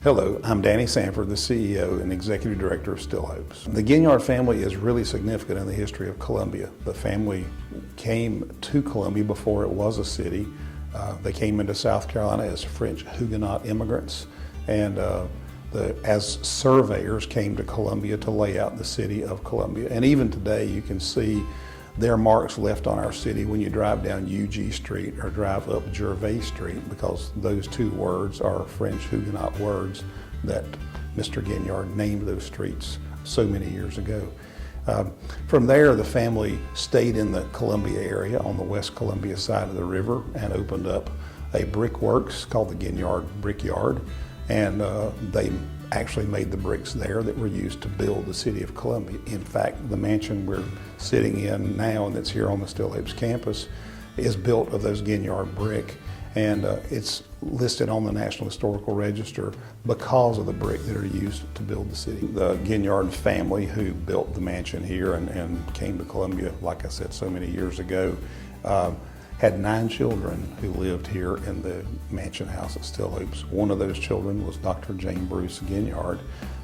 Hello, I'm Danny Sanford, the CEO and Executive Director of Still Hopes. The Ginyard family is really significant in the history of Columbia. The family came to Columbia before it was a city. They came into South Carolina as French Huguenot immigrants, and as surveyors came to Columbia to lay out the city of Columbia. And even today you can see their marks left on our city when you drive down UG Street or drive up Gervais Street, because those two words are French Huguenot words that Mr. Ginyard named those streets so many years ago. From there, the family stayed in the Columbia area on the West Columbia side of the river and opened up a brickworks called the Ginyard Brickyard, and they actually made the bricks there that were used to build the city of Columbia. In fact, the mansion we're sitting in now and that's here on the Still Hopes campus is built of those Ginyard brick, and it's listed on the National Historical Register because of the brick that are used to build the city. The Ginyard family, who built the mansion here and came to Columbia, like I said, so many years ago, had 9 children who lived here in the mansion house at Still Hopes. One of those children was Dr. Jane Bruce Ginyard,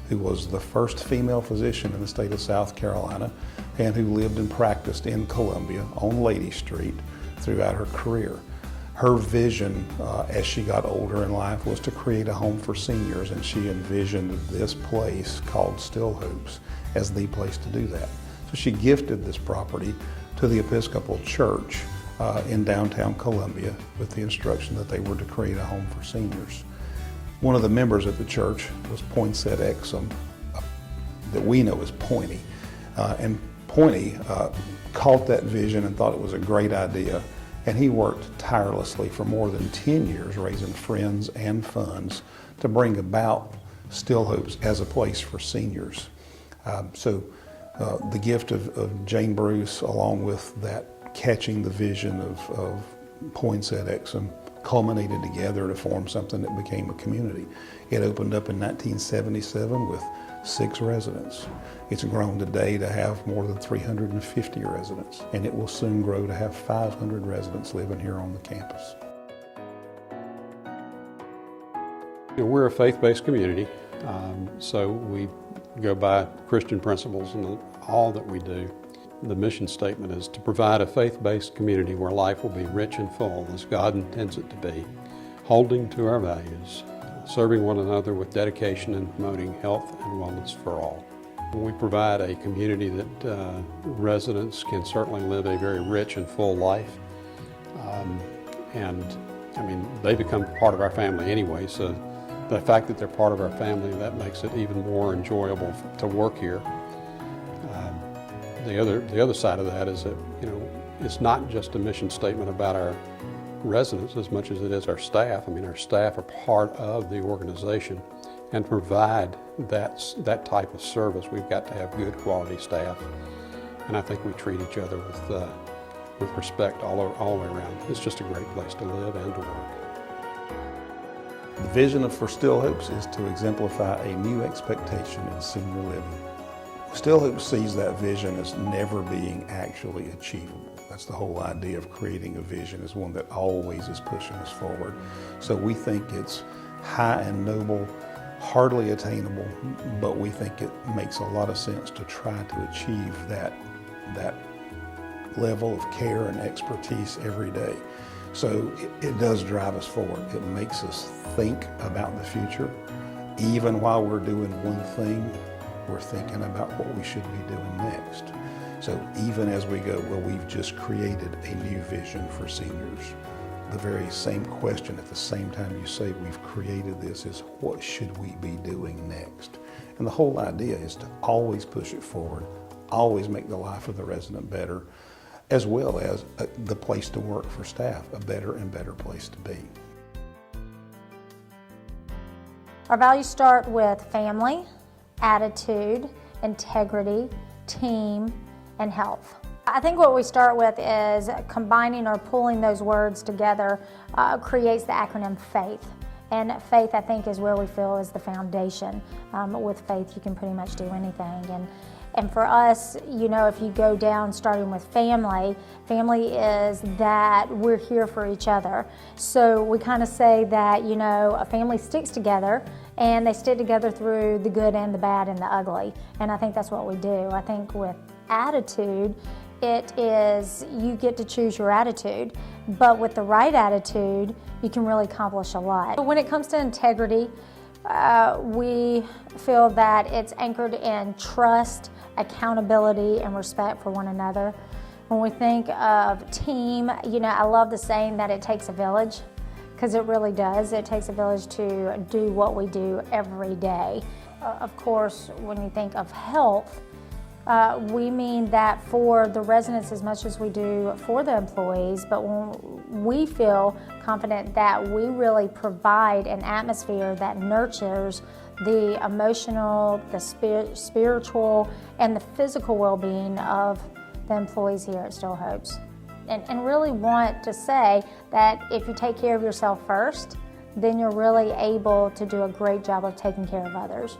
who was the first female physician in the state of South Carolina and who lived and practiced in Columbia on Lady Street throughout her career. Her vision as she got older in life was to create a home for seniors, and she envisioned this place called Still Hopes as the place to do that. So she gifted this property to the Episcopal Church in downtown Columbia with the instruction that they were to create a home for seniors. One of the members at the church was Poinsett Exum, that we know as Pointy. And Pointy caught that vision and thought it was a great idea, and he worked tirelessly for more than 10 years raising friends and funds to bring about Still Hopes as a place for seniors. The gift of Jane Bruce, along with that catching the vision of Poinsett Exum, culminated together to form something that became a community. It opened up in 1977 with 6 residents. It's grown today to have more than 350 residents, and it will soon grow to have 500 residents living here on the campus. We're a faith-based community, so we go by Christian principles in all that we do. The mission statement is to provide a faith-based community where life will be rich and full as God intends it to be, holding to our values, serving one another with dedication, and promoting health and wellness for all. We provide a community that residents can certainly live a very rich and full life. They become part of our family anyway, so the fact that they're part of our family, that makes it even more enjoyable to work here. The other side of that is that, it's not just a mission statement about our residents as much as it is our staff. Our staff are part of the organization, and provide that type of service. We've got to have good quality staff, and I think we treat each other with respect all the way around. It's just a great place to live and to work. The vision for Still Hopes is to exemplify a new expectation in senior living. Still Hopes sees that vision as never being actually achievable. That's the whole idea of creating a vision, is one that always is pushing us forward. So we think it's high and noble, hardly attainable, but we think it makes a lot of sense to try to achieve that level of care and expertise every day. So it does drive us forward. It makes us think about the future. Even while we're doing one thing, we're thinking about what we should be doing next. So even as we go, well, we've just created a new vision for seniors. The very same question at the same time you say we've created this is, what should we be doing next? And the whole idea is to always push it forward, always make the life of the resident better, as well as the place to work for staff, a better and better place to be. Our values start with family, attitude, integrity, team, and health. I think what we start with is combining or pulling those words together creates the acronym FAITH. And faith, I think, is where we feel is the foundation. With faith, you can pretty much do anything. And for us, you know, if you go down starting with family, family is that we're here for each other. So we kind of say that, you know, a family sticks together and they stick together through the good and the bad and the ugly. And I think that's what we do. I think with attitude, it is you get to choose your attitude, but with the right attitude, you can really accomplish a lot. When it comes to integrity, we feel that it's anchored in trust, accountability, and respect for one another. When we think of team, you know, I love the saying that it takes a village, because it really does. It takes a village to do what we do every day. Of course, when you think of health, we mean that for the residents as much as we do for the employees, but when we feel confident that we really provide an atmosphere that nurtures the emotional, the spiritual, and the physical well-being of the employees here at Still Hopes. And really want to say that if you take care of yourself first, then you're really able to do a great job of taking care of others.